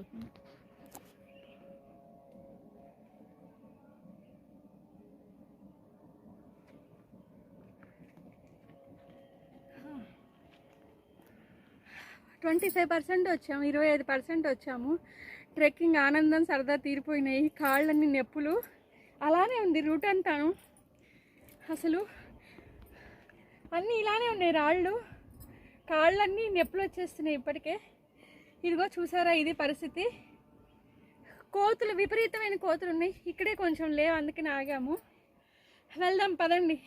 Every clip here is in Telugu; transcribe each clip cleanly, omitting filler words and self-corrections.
అయిపోతుంది. ట్వంటీ 25% వచ్చాము, 25% వచ్చాము. ట్రెక్కింగ్ ఆనందం సరదా తీరిపోయినాయి. కాళ్ళన్నీ నొప్పులు అలానే ఉంది. రూట్ అంతాను అసలు అన్నీ ఇలానే ఉన్నాయి. రాళ్ళు, కాళ్ళన్నీ నొప్పులు వచ్చేస్తున్నాయి ఇప్పటికే. ఇదిగో చూసారా, ఇది పరిస్థితి. కోతులు, విపరీతమైన కోతులు ఉన్నాయి. ఇక్కడే కొంచెం లేవు, అందుకని ఆగాము. వెళ్దాం పదండి.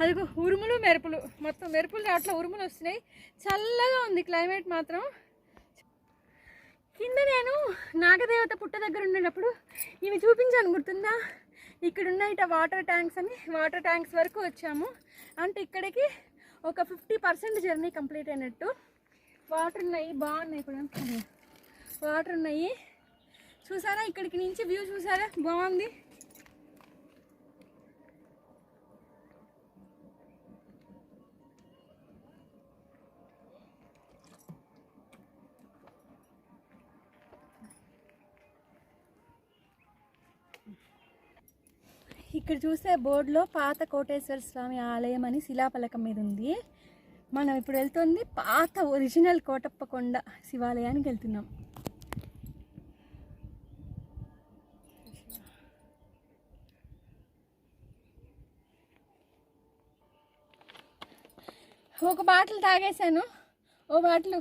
అదిగో ఉరుములు మెరుపులు, మొత్తం మెరుపులు అట్లా ఉరుములు వస్తున్నాయి. చల్లగా ఉంది క్లైమేట్ మాత్రం. కింద నేను నాగదేవత పుట్ట దగ్గర ఉండేటప్పుడు ఇవి చూపించాను, గుర్తుందా? ఇక్కడ ఉన్నాయి వాటర్ ట్యాంక్స్ అని. వాటర్ ట్యాంక్స్ వరకు వచ్చాము అంటే ఇక్కడికి ఒక 50% జర్నీ కంప్లీట్ అయినట్టు. వాటర్ ఉన్నాయి, బాగున్నాయి కూడా, వాటర్ ఉన్నాయి. చూసారా ఇక్కడికి నుంచి వ్యూ, చూసారా బాగుంది. ఇక్కడ చూసే బోర్డులో పాత కోటేశ్వర స్వామి ఆలయం అని శిలాఫలకం మీద ఉంది. మనం ఇప్పుడు వెళ్తుంది పాత ఒరిజినల్ కోటప్పకొండ శివాలయానికి వెళ్తున్నాం. ఒక బాటిల్ తాగేసాను, ఓ బాటిల్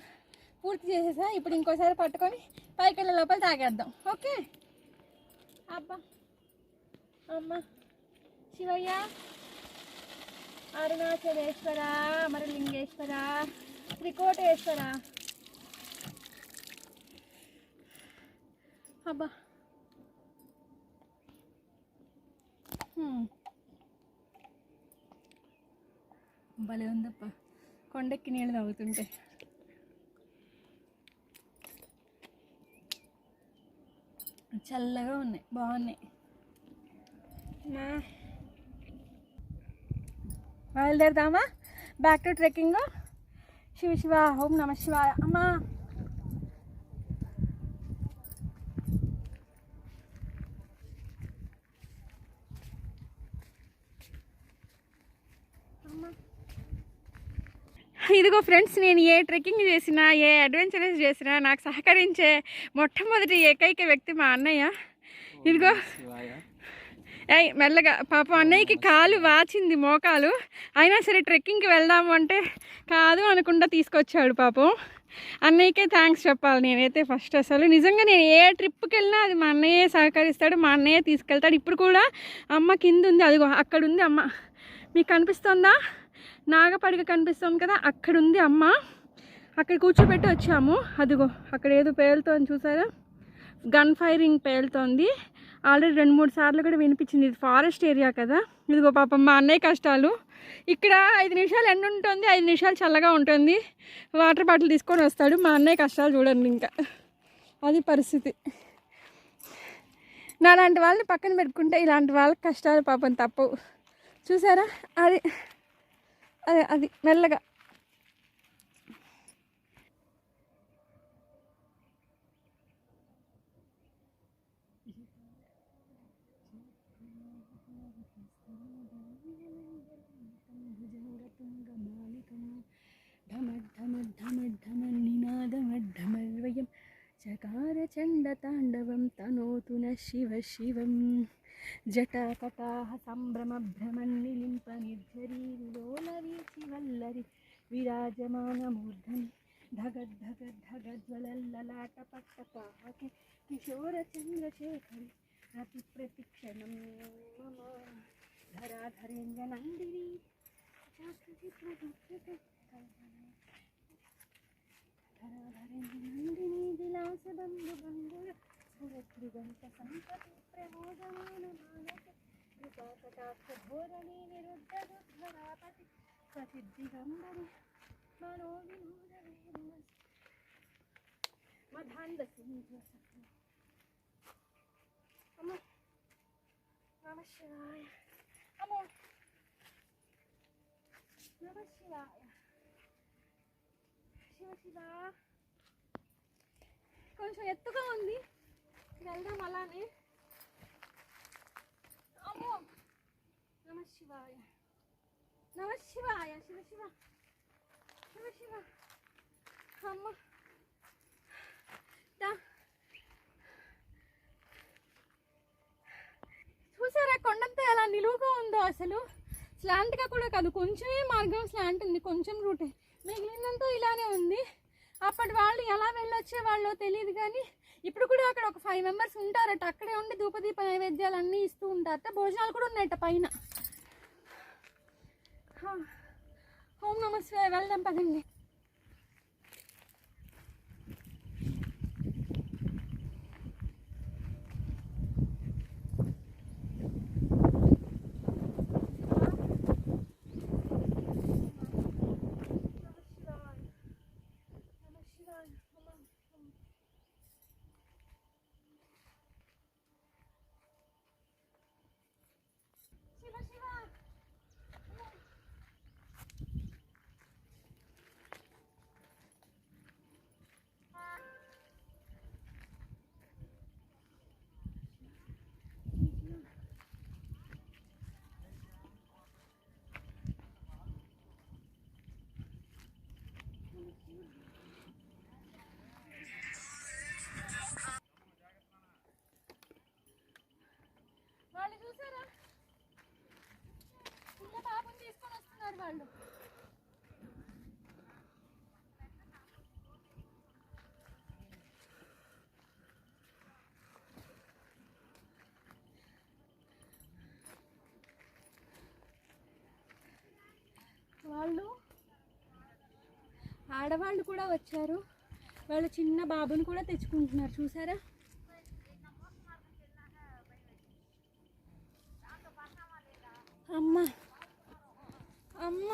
పూర్తి చేసేసా. ఇప్పుడు ఇంకోసారి పట్టుకొని పైకి వెళ్ళే లోపల తాగేద్దాం. ఓకే. అబ్బా అమ్మ శివయ్య, అరుణాచలేశ్వర, అమరలింగేశ్వర, త్రికోటేశ్వర. అబ్బా భలే ఉందప్ప కొండెక్కి నీళ్ళు తాగుతుంటే. చల్లగా ఉన్నాయి, బాగున్నాయి. బయలుదేరదామా back to trekking. Shiva Shiva, ఓం నమ శివాయ. అమ్మా ఇదిగో ఫ్రెండ్స్, నేను ఏ ట్రెక్కింగ్ చేసినా, ఏ అడ్వెంచరస్ చేసినా నాకు సహకరించే మొట్టమొదటి ఏకైక వ్యక్తి మా అన్నయ్య. ఇదిగో మెల్లగా పాపం అన్నయ్యకి కాలు వాచింది, మోకాలు. అయినా సరే ట్రెక్కింగ్కి వెళ్దాము అంటే కాదు అనుకుంటా తీసుకొచ్చాడు. పాపం అన్నయ్యకే థ్యాంక్స్ చెప్పాలి నేనైతే ఫస్ట్. అసలు నిజంగా నేను ఏ ట్రిప్కి వెళ్ళినా అది మా అన్నయ్యే సహకరిస్తాడు, మా అన్నయ్యే తీసుకెళ్తాడు. ఇప్పుడు కూడా అమ్మ కింద ఉంది, అదిగో అక్కడ ఉంది అమ్మ. మీకు కనిపిస్తుందా? నాగపడిగ కనిపిస్తుంది కదా, అక్కడ ఉంది అమ్మ. అక్కడ కూర్చోబెట్టి వచ్చాము. అదిగో అక్కడ ఏదో పేలుతోంది చూసారా, గన్ ఫైరింగ్ పేలుతోంది. ఆల్రెడీ 2-3 సార్లు కూడా వినిపించింది. ఇది ఫారెస్ట్ ఏరియా కదా. ఇదిగో పాపం మా అన్నయ్య కష్టాలు. ఇక్కడ 5 నిమిషాలు ఎండ ఉంటుంది, 5 నిమిషాలు చల్లగా ఉంటుంది. వాటర్ బాటిల్ తీసుకొని వస్తాడు. మా అన్నయ్య కష్టాలు చూడండి, ఇంకా అది పరిస్థితి. నాలాంటి వాళ్ళని పక్కన పెట్టుకుంటే ఇలాంటి వాళ్ళకి కష్టాలు పాపం తప్పవు. చూసారా, అది అదే అది మెల్లగా. ఢమఢమఢమఢమనినాదమఢమర్వయం చకార చండతాండవం తనోతు న శివ శివం. జటాకటాహ సంభ్రమభ్రమన్నిలింప నిర్జరీలోలవీచి వల్లరి విరాజమానమూర్ధని ధగద్ధగద్ధగజ్వలల్లలాటపట్టపాహకి కిశోర చంద్రశేఖరి రతి ప్రతిక్షణం మమ ధరాధరేంద్ర నందిని ధరాధరేంద్ర నందిని విలాసబంధు బంధుర సురత్రిగంత సంపతి ప్రమోదమాన మానస కృపాకటాక్ష ధోరణి నిరుద్ధ దుర్ధరాపతి ప్రసిద్ధిగంబరి మనో వినోద మధాంద సింధు. అమ్మ నమ శివాయ, అమ్మ నమ శివాయ, శివ శివ. కొంచెం ఎత్తుగా ఉంది, వెళ్దాం అలానే. అమ్మో, నమ శివాయ, నమ శివాయ, శివ శివ, శివ శివ. అమ్మ చూసారా కొండంతా ఎలా నిలువుగా ఉందో, అసలు స్లాంట్గా కూడా కాదు, కొంచెమే మార్గం స్లాంట్ ఉంది, కొంచెం రూటే, మిగిలినంతా ఇలానే ఉంది. అప్పటి వాళ్ళు ఎలా వెళ్ళొచ్చే వాళ్ళో తెలియదు, కానీ ఇప్పుడు కూడా అక్కడ ఒక 5 మెంబర్స్ ఉంటారట, అక్కడే ఉండి ధూపదీప నైవేద్యాలు అన్నీ ఇస్తూ ఉంటారట, భోజనాలు కూడా ఉన్నాయట పైన. ఓం నమ శివాయ, వెళ్దాం పదండి. వాళ్ళు చూసారా, చిన్న పాపను తీసుకొని వస్తున్నారు వాళ్ళు. వాళ్ళు ఆడవాళ్ళు కూడా వచ్చారు, వాళ్ళు చిన్న బాబుని కూడా తెచ్చుకుంటున్నారు, చూసారా. అమ్మ అమ్మ,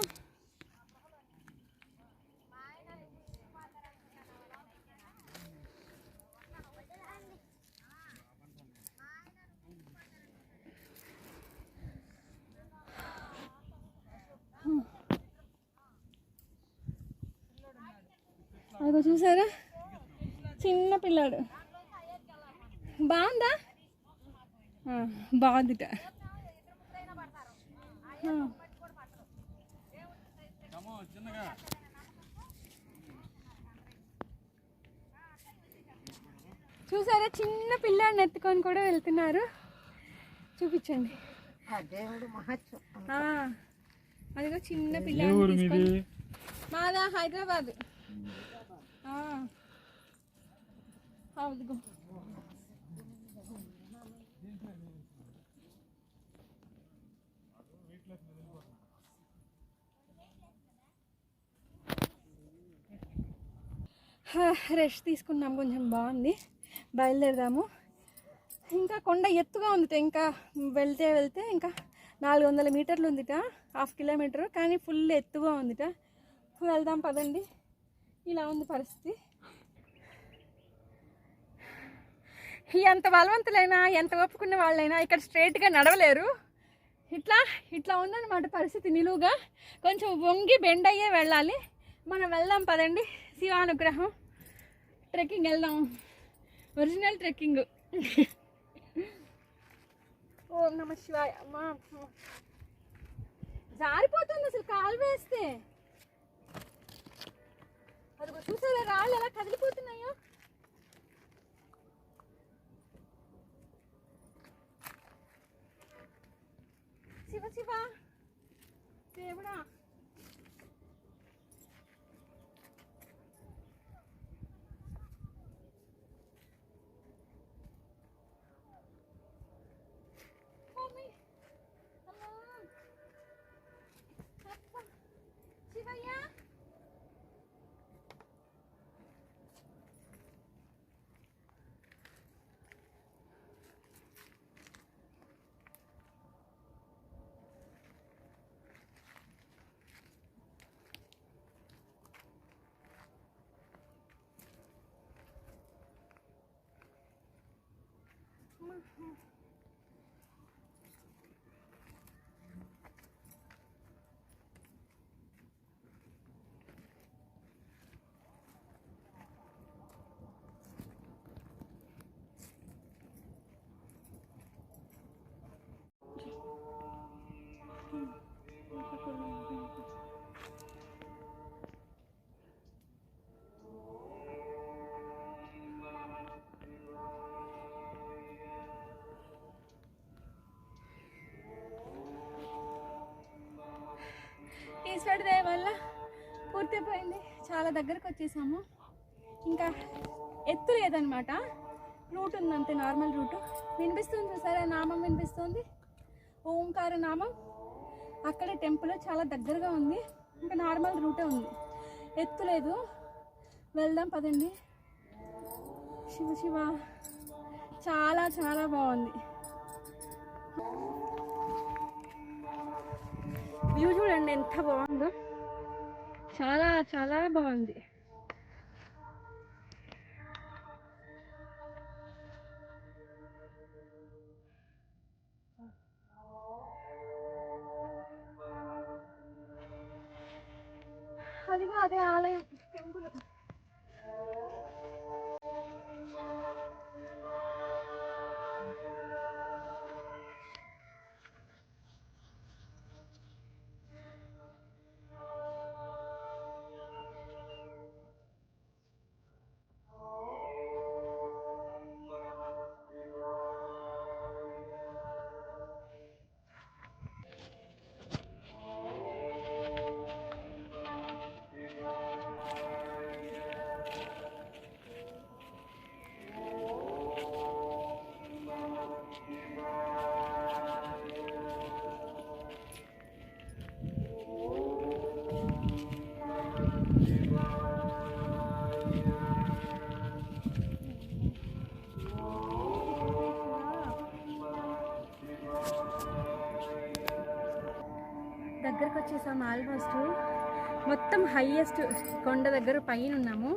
అదిగో చూసారా చిన్న పిల్లాడు, బాగుందా, బాగుందిట. చూసారా చిన్న పిల్లాడిని ఎత్తుకొని కూడా వెళ్తున్నారు, చూపించండి. అదిగో చిన్న పిల్లాడిని, మాదా హైదరాబాద్. అదిగో రెస్ట్ తీసుకున్నాం, కొంచెం బాగుంది, బయలుదేరదాము. ఇంకా కొండ ఎత్తుగా ఉందిట, ఇంకా వెళ్తే ఇంకా 400 మీటర్లు ఉందిట, 1/2 కిలోమీటర్, కానీ ఫుల్ ఎత్తుగా ఉందిట. వెళ్దాం పదండి. ఇలా ఉంది పరిస్థితి. ఎంత బలవంతులైనా ఎంత ఒప్పుకున్న వాళ్ళైనా ఇక్కడ స్ట్రైట్గా నడవలేరు, ఇట్లా ఉందన్నమాట పరిస్థితి. నిలువుగా కొంచెం వంగి బెండ్ అయ్యే వెళ్ళాలి. మనం వెళ్దాం పదండి, శివానుగ్రహం. ట్రెక్కింగ్ వెళ్దాం, ఒరిజినల్ ట్రెక్కింగ్. ఓం నమ శివాయ. అమ్మా జారిపోతుంది అసలు కాలు వేస్తే. అదిగో చూసారా రాళ్ళు ఎలా కదిలిపోతున్నాయో. శివ శివ దేవుడా. శివయ్య చాలా దగ్గరకు వచ్చేసాము. ఇంకా ఎత్తు లేదనమాట, రూట్ ఉంది అంతే, నార్మల్ రూటు. వినిపిస్తుంది చూసారా, నామం వినిపిస్తుంది, ఓంకార నామం. అక్కడే టెంపుల్ చాలా దగ్గరగా ఉంది, ఇంకా నార్మల్ రూటే ఉంది, ఎత్తు లేదు. వెళ్దాం పదండి. శివ శివ, చాలా చాలా బాగుంది వ్యూ. చూడండి ఎంత బాగుందో, చాలా చాలా బాగుంది. అదిగా అదే ఆలయం, టెంపుల్. దగ్గరకు వచ్చేసాము ఆల్మోస్ట్. మొత్తం హైయెస్ట్ కొండ దగ్గర పైన ఉన్నాము.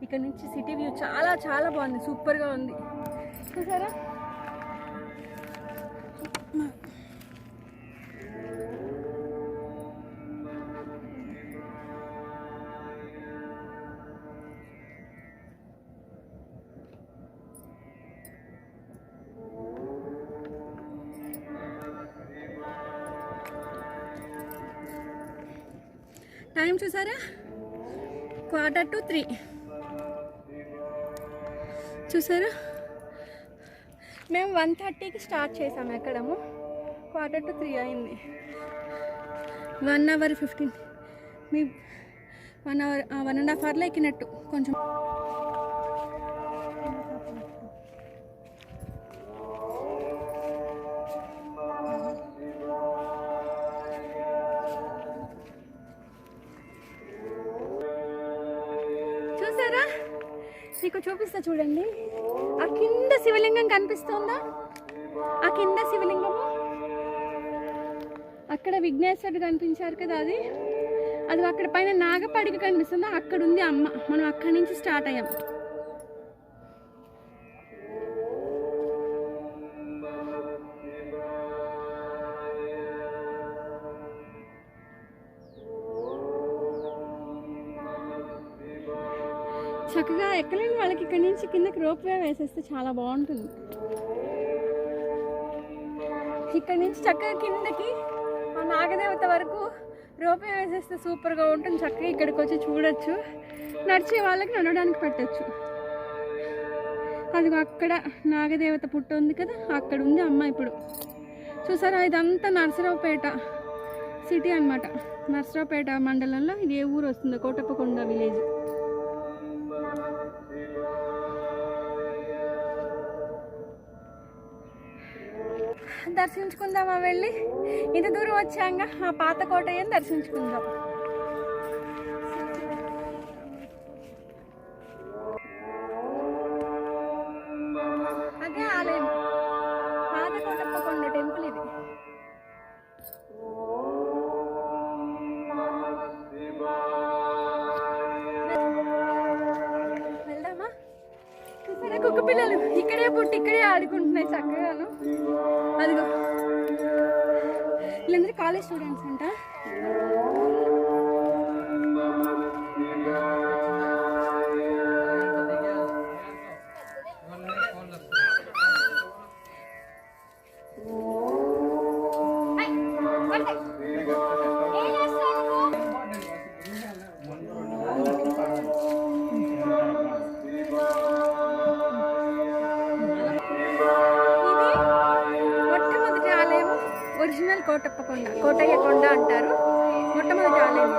ఇక్కడ నుంచి సిటీ వ్యూ చాలా చాలా బాగుంది, సూపర్గా ఉంది చూసారా. టైం చూసారా, 2:45 చూసారా. మేము 1:30కి స్టార్ట్ చేసాము ఎక్కడము, 2:45 అయింది. 1 hour 15 మీ 1 hour 1.5 hourలో ఎక్కినట్టు కొంచెం. చూసారా, మీకు చూపిస్తా చూడండి. ఆ కింద శివలింగం కనిపిస్తుందా, ఆ కింద శివలింగము, అక్కడ విఘ్నేశ్వరుడు కనిపించారు కదా, అది అక్కడ పైన నాగపడిక కనిపిస్తుందా, అక్కడ ఉంది అమ్మ. మనం అక్కడి నుంచి స్టార్ట్ అయ్యాం. చక్కగా ఎక్కలేని వాళ్ళకి ఇక్కడ నుంచి కిందకి రోప్ వే వేసేస్తే చాలా బాగుంటుంది. ఇక్కడ నుంచి చక్కగా కిందకి ఆ నాగదేవత వరకు రోప్ వే వేసేస్తే సూపర్గా ఉంటుంది. చక్కగా ఇక్కడికి వచ్చి చూడొచ్చు, నడిచే వాళ్ళకి నడవడానికి పెట్టచ్చు. అది అక్కడ నాగదేవత పుట్ట ఉంది కదా, అక్కడ ఉంది అమ్మ. ఇప్పుడు చూసారా, ఇదంతా నరసరావుపేట సిటీ అన్నమాట. నరసరావుపేట మండలంలో ఇది ఏ ఊరు వస్తుందో, కోటప్పకొండ విలేజ్. దర్శించుకుందామా వెళ్ళి, ఇంత దూరం వచ్చాక ఆ పాత కోటయ్యని దర్శించుకుందాం. అదే ఆలయం, పాత కోటప్పకొండ టెంపుల్ ఇది. వెళ్దామా. చూసారా, కుక్క పిల్లలు ఇక్కడే పుట్టి ఇక్కడే ఆడుకుంటున్నాయి చక్కగాను. అదిగో వీళ్ళందరూ కాలేజ్ స్టూడెంట్స్ అంట. ఒరిజినల్ కోటప్పకొండ, కోటయ్య కొండ అంటారు. మొట్టమొదటి ఆలయం.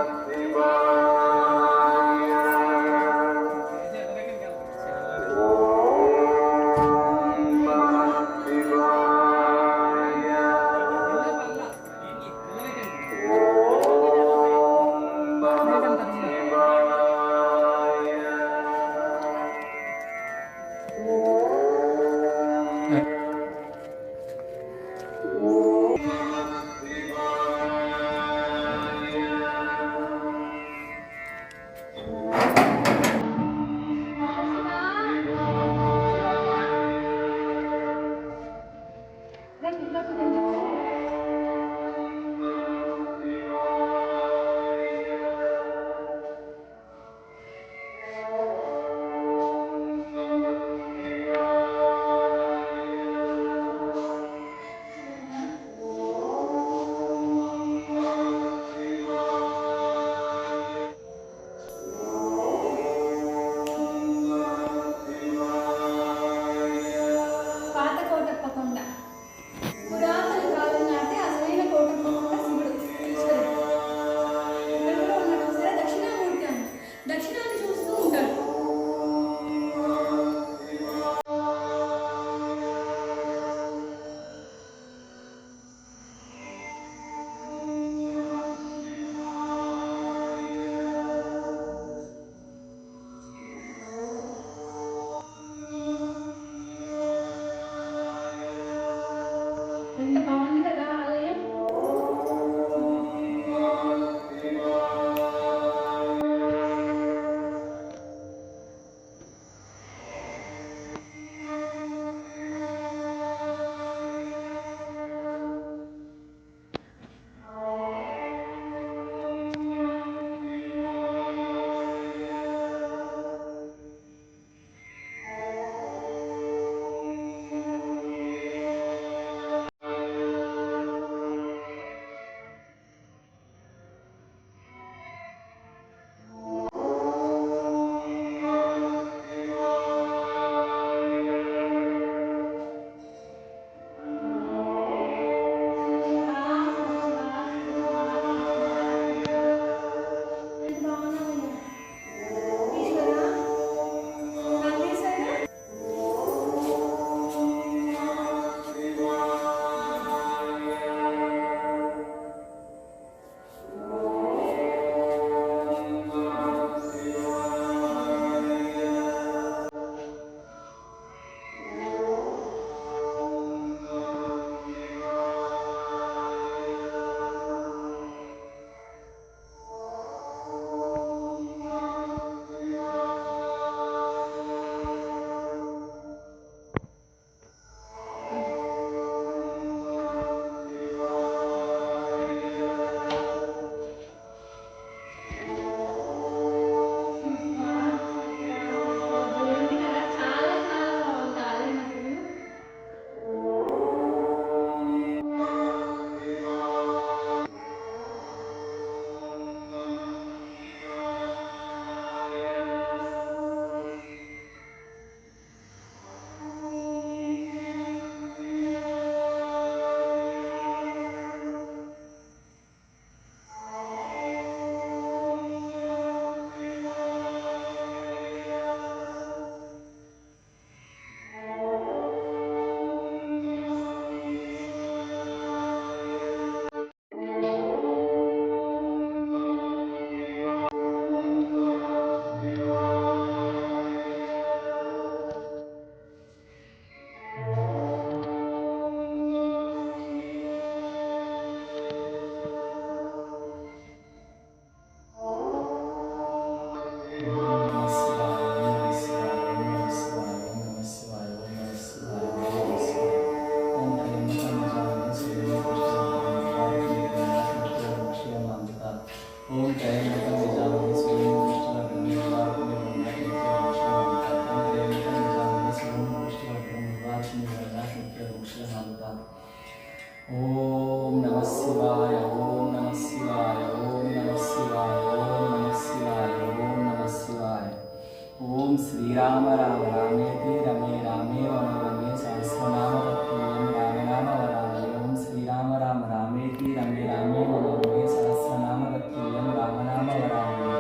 ఓం శ్రీరామ రామ రామేతి రమే రామే మనోరమే సహస్రనామ తత్తుల్యం రామనామ వరాననే. ఓం శ్రీరామ రామ రామేతి రమే రామే మనోరమే సహస్రనామ తత్తుల్యం రామనామ వరాననే.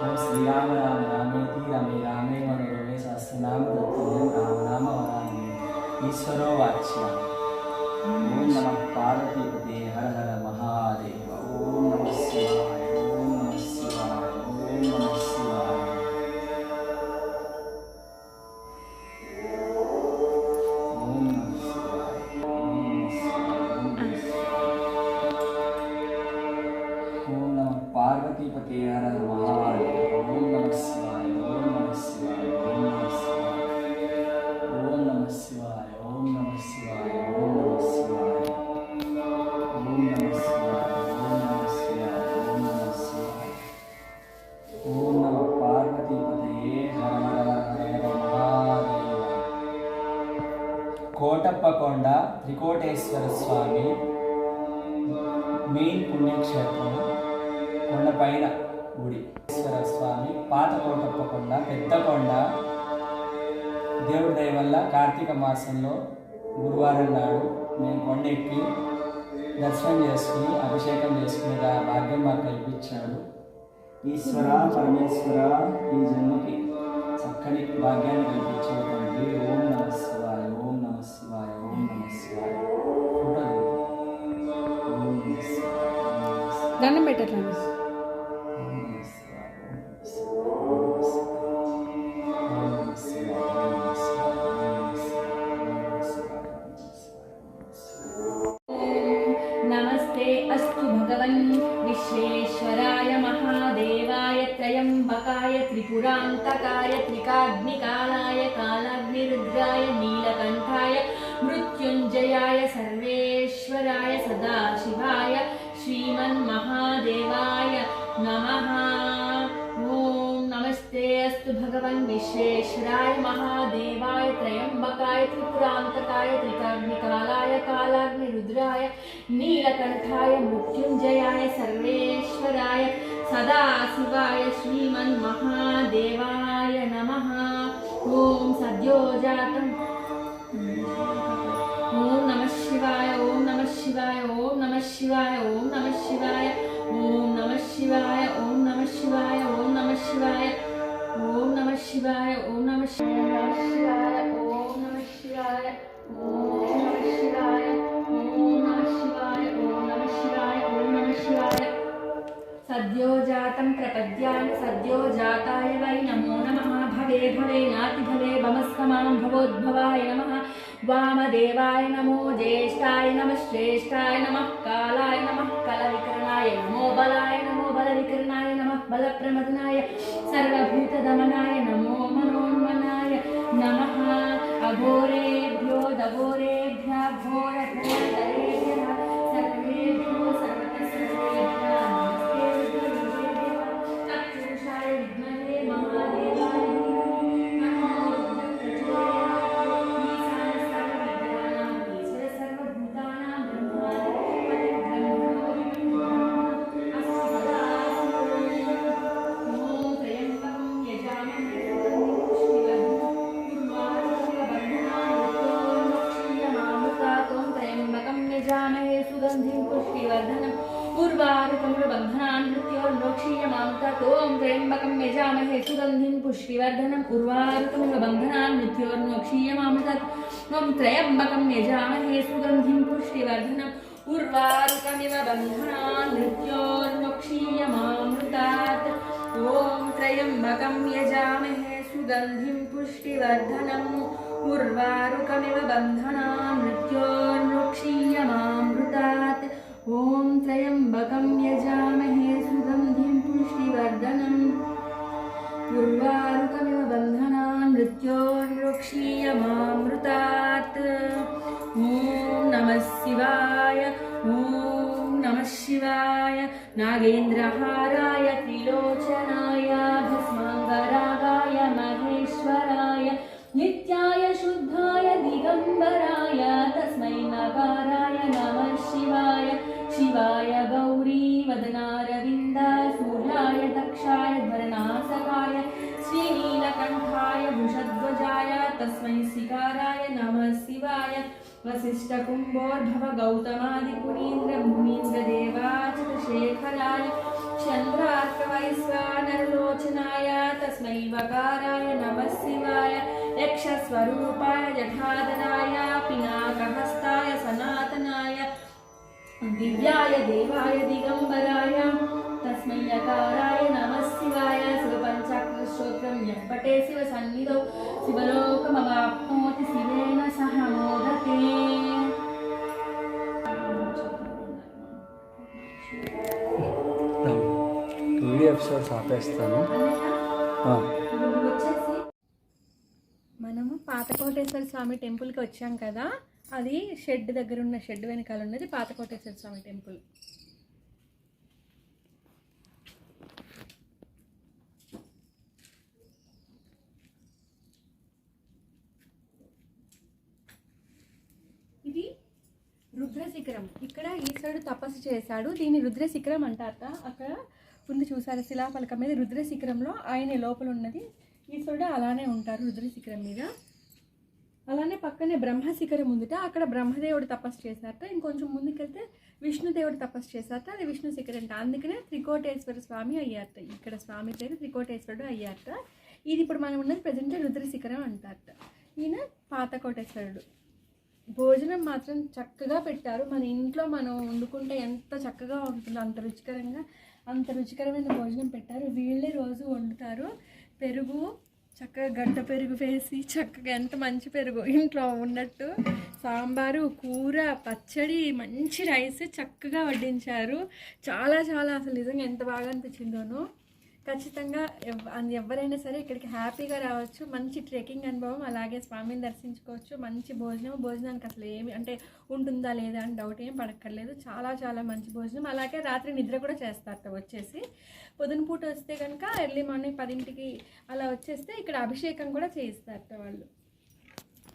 ఓం శ్రీరామ రామ రామేతి రమే రామే మనోరమే సహస్రనామ తత్తుల్యం రామనామ వరాననే. ఈశ్వరో వాచ్య. ఓం నమః పార్వతీపతే హర హర మహాదేవ. ఓం నమః శివాయ. ఓం నమః శివాయ. ఓం నమః శివాయ. पार्वतीपते हर हर महादेव. ओम नमः शिवाय. ओम नमः शिवाय. ओम नमः शिवाय. ओम नमः शिवाय. ओम नमः शिवाय. ओम नमः शिवाय. ओम नमः शिवाय. ओम नमः शिवाय. ओम नमः शिवाय. ओम नमः पार्वतीपते हर हर हर महादेव. కోటప్పకొండ త్రికోటేశ్వర స్వామి మెయిన్ పుణ్యక్షేత్రం. కొండపైన గుడి ఈశ్వర స్వామి. పాత కోటప్పకొండ, పెద్ద కొండ. దేవుడి దయ వల్ల కార్తీక మాసంలో గురువారం నాడు మేము కొండ ఎక్కి దర్శనం చేసుకుని అభిషేకం చేసుకునే భాగ్యం మాకు కల్పించాడు. ఈశ్వర పరమేశ్వర, ఈ జన్మకి చక్కని భాగ్యాన్ని కల్పించాడు తండ్రి. ఓం నమః శివాయ. ఓం నమః శివాయ. ఓం నమః శివాయ. ఫోటో దండం పెట్టట్లా. नमस्ते अस्तु भगवन् विश्वेश्वराय महादेवाय त्रयम्बकाय त्रिपुरान्तकाय त्रिकाग्निकालाय कालाग्निरुद्राय नीलकण्ठाय मृत्युञ्जयाय सर्वेश्वराय सदाशिवाय श्रीमन्महादेवाय नमः. ओम नमस्ते अस्तु भगवन् विश्वेश्वराय महादेवाय त्रयम्बकाय त्रिपुरान्तकाय त्रिकाग्निकालाय कालाग्निरुद्राय नीलकण्ठाय मृत्युञ्जयाय सर्वेश्वराय सदाशिवाय श्रीमन्महादेवाय नमः. ओम सद्योजातम् ओम नमः शिवाय. ओम नमः शिवाय. ओम नमः शिवाय. ओम नमः शिवाय. ओम नमः शिवाय. ओम नमः शिवाय. ओम नमः शिवाय. ओम नमः शिवाय. ओम नमः शिवाय. ओम नमः शिवाय. ओम नमः शिवाय. ओम नमः शिवाय. ओम नमः शिवाय. ओम नमः शिवाय. सद्योजातं प्रपद्यामि सद्योजाताय वै नमो नमः. भवे भवे नाति भवे भमस्कमां भवोद्भवाय नमः. वामदेवाय नमो. ज्येष्ठाय नमः. श्रेष्ठाय नमः. कालाय नमः. कलविकरणाय नमो. बलाय नमो. बलविकरणाय नमः. बलप्रमदनाय सर्वभूतदमनाय नमो. मनोन्मनाय नमः. अघोरेभ्यो दघोरेभ्यः घोरघोरतरेभ्यः सर्वेभ्यो सर्वतसर्वेभ्यः नमस्ते गुरुदेवः. चक्षुषाय विद्महे महादेवाय धीमहि तन्नो प्रचोदयात्. ईशानः सर्वविद्यानां ईश्वर सर्वभूतानां ब्रह्माधिपतिः ब्रह्मणो अस्तु सदा ॐ त्र्यम्बकं यजामहे सुगन्धिं पुष्टिवर्धनम् उर्वारुकं बन्धनान् मृत्योर्मोक्षीयमामृतात्. ॐ त्र्यम्बकं यजामहे सुगन्धिं पुष्टिवर्धनम् उर्वारुकं बन्धनान् मृत्योर्मोक्षीयमामृतात्. ॐ त्र्यम्बकं यजामहे सुगन्धिं पुष्टिवर्धनम् उर्वारुकमिव बन्धनान् मृत्योर्मोक्षीयमामृतात्. ॐ त्र्यम्बकं यजामहे सुगन्धिं पुष्टिवर्धनम् उर्वारुकमिव बन्धनान् मृत्योर्मोक्षीयमामृतात्. ॐ त्र्यम्बकं यजामहे सुगन्धिं पुष्टिवर्धनम् उर्वारुकमिव बन्धनान् मृत्योर्मोक्षीयमामृतात्. ॐ नमः शिवाय. ॐ नमः शिवाय. नागेन्द्रहाराय त्रिलोचनाय भस्माङ्गरागाय महेश्वराय नित्याय शुद्धाय दिगम्बराय तस्मै नकाराय नमः शिवाय. शिवाय गौरी वदनारविन्द सूर्याय दक्षाय ध्वरनासकाय श्रीनीलकण्ठ वसिष्ठकुम्भोर्भव गौतमादिपुनीन्द्रमुनीन्द्रदेवाचितशेखराय चन्द्रार्कवैश्वानरलोचनाय तस्मै वकाराय नमः शिवाय यक्षस्वरूपाय जठाधराय पिनाकहस्ताय सनातनाय दिव्याय देवाय दिगंबराय तस्मै यकाराय नमः शिवाय शिवपञ्चाक्षरस्तोत्रं यः पठे शिवसन्निधौ शिवलोकमवाप्नोति शिवेन सह मोदते। వీడియో ఎపిసోడ్స్ ఆపేస్తాను. మనము పాతకోటేశ్వర స్వామి టెంపుల్కి వచ్చాం కదా, అది షెడ్ దగ్గర ఉన్న షెడ్ వెనకాల ఉన్నది పాతకోటేశ్వర స్వామి టెంపుల్. ఇది రుద్రశిఖరం. ఇక్కడ ఈశ్వరుడు తపస్సు చేశాడు, దీన్ని రుద్రశిఖరం అంటారట. అక్కడ ఉంది చూసారు శిలాఫలకం మీద రుద్రశిఖరంలో ఆయన లోపల ఉన్నది ఈశ్వరుడు, అలానే ఉంటారు రుద్రశిఖరం మీద. అలానే పక్కనే బ్రహ్మశిఖరం ఉందిట, అక్కడ బ్రహ్మదేవుడు తపస్సు చేశారట. ఇంకొంచెం ముందుకెళ్తే విష్ణుదేవుడు తపస్సు చేశారట, అది విష్ణు శిఖరం అంట. అందుకనే త్రికోటేశ్వర స్వామి అయ్యారట. ఇక్కడ స్వామి పేరు త్రికోటేశ్వరుడు అయ్యారట. ఇది ఇప్పుడు మనం ఉన్నది ప్రజెంట్ రుద్రశిఖరం అంటారట. ఈయన పాతకోటేశ్వరుడు. భోజనం మాత్రం చక్కగా పెట్టారు. మన ఇంట్లో మనం వండుకుంటే ఎంత చక్కగా ఉంటుందో అంత రుచికరమైన భోజనం పెట్టారు. వీళ్ళే రోజు వండుతారు. పెరుగు చక్కగా గడ్డ పెరుగు వేసి చక్కగా ఎంత మంచి పెరుగు ఇంట్లో ఉన్నట్టు, సాంబారు, కూర, పచ్చడి, మంచి రైస్ చక్కగా వడ్డించారు. చాలా చాలా అసలు నిజంగా ఎంత బాగా అనిపించిందోనో. ఖచ్చితంగా ఎవరైనా సరే ఇక్కడికి హ్యాపీగా రావచ్చు. మంచి ట్రెక్కింగ్ అనుభవం, అలాగే స్వామిని దర్శించుకోవచ్చు. మంచి భోజనానికి అసలు ఏమి అంటే ఉంటుందా లేదా అని డౌట్ ఏం పడక్కర్లేదు. చాలా చాలా మంచి భోజనం. అలాగే రాత్రి నిద్ర కూడా చేస్తారట వచ్చేసి. పొద్దున పూట వస్తే కనుక ఎర్లీ మార్నింగ్ 10ంటికి అలా వచ్చేస్తే ఇక్కడ అభిషేకం కూడా చేయిస్తారట వాళ్ళు.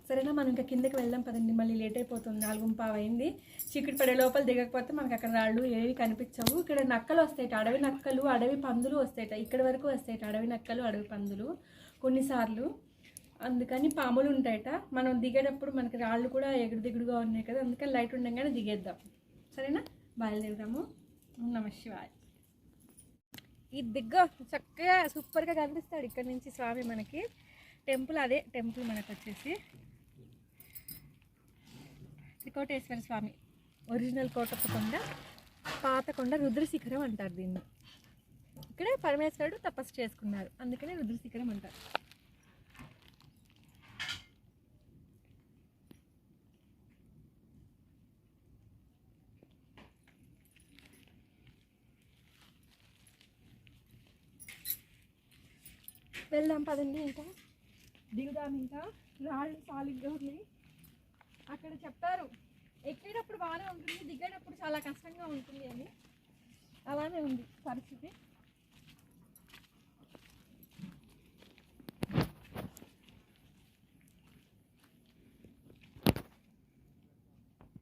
సరేనా, మనం ఇంకా కిందకి వెళ్దాం పదండి, మళ్ళీ లేట్ అయిపోతుంది. 4:15 అయింది. చీకటి పడే లోపల దిగకపోతే మనకు అక్కడ రాళ్ళు ఏవి కనిపించవు. ఇక్కడ నక్కలు వస్తాయట, అడవి నక్కలు, అడవి పందులు వస్తాయట. ఇక్కడ వరకు వస్తాయట అడవి నక్కలు, అడవి పందులు కొన్నిసార్లు. అందుకని పాములు ఉంటాయట. మనం దిగేటప్పుడు మనకి రాళ్ళు కూడా ఎగుడు ఉన్నాయి కదా, అందుకని లైట్ ఉండగానే దిగేద్దాం. సరేనా, బయలుదేరుదాము. నమః శివాయ. ఈ చక్కగా సూపర్గా కనిపిస్తాడు ఇక్కడ నుంచి స్వామి మనకి. టెంపుల్ అదే టెంపుల్ మనకు వచ్చేసి త్రికోటేశ్వర స్వామి ఒరిజినల్ కోటప్పకొండ, పాతకొండ, రుద్రశిఖరం అంటారు దీన్ని. ఇక్కడే పరమేశ్వరుడు తపస్సు చేసుకున్నారు, అందుకనే రుద్రశిఖరం అంటారు. వెళ్దాం పదండి, ఇంకా దిగుదాం. ఇంకా రాళ్ళు సాలిగ్గా ఉన్నాయి. అక్కడ చెప్పారు ఎక్కేటప్పుడు బాగానే ఉంటుంది, దిగేటప్పుడు చాలా కష్టంగా ఉంటుంది అని. అలానే ఉంది పరిస్థితి.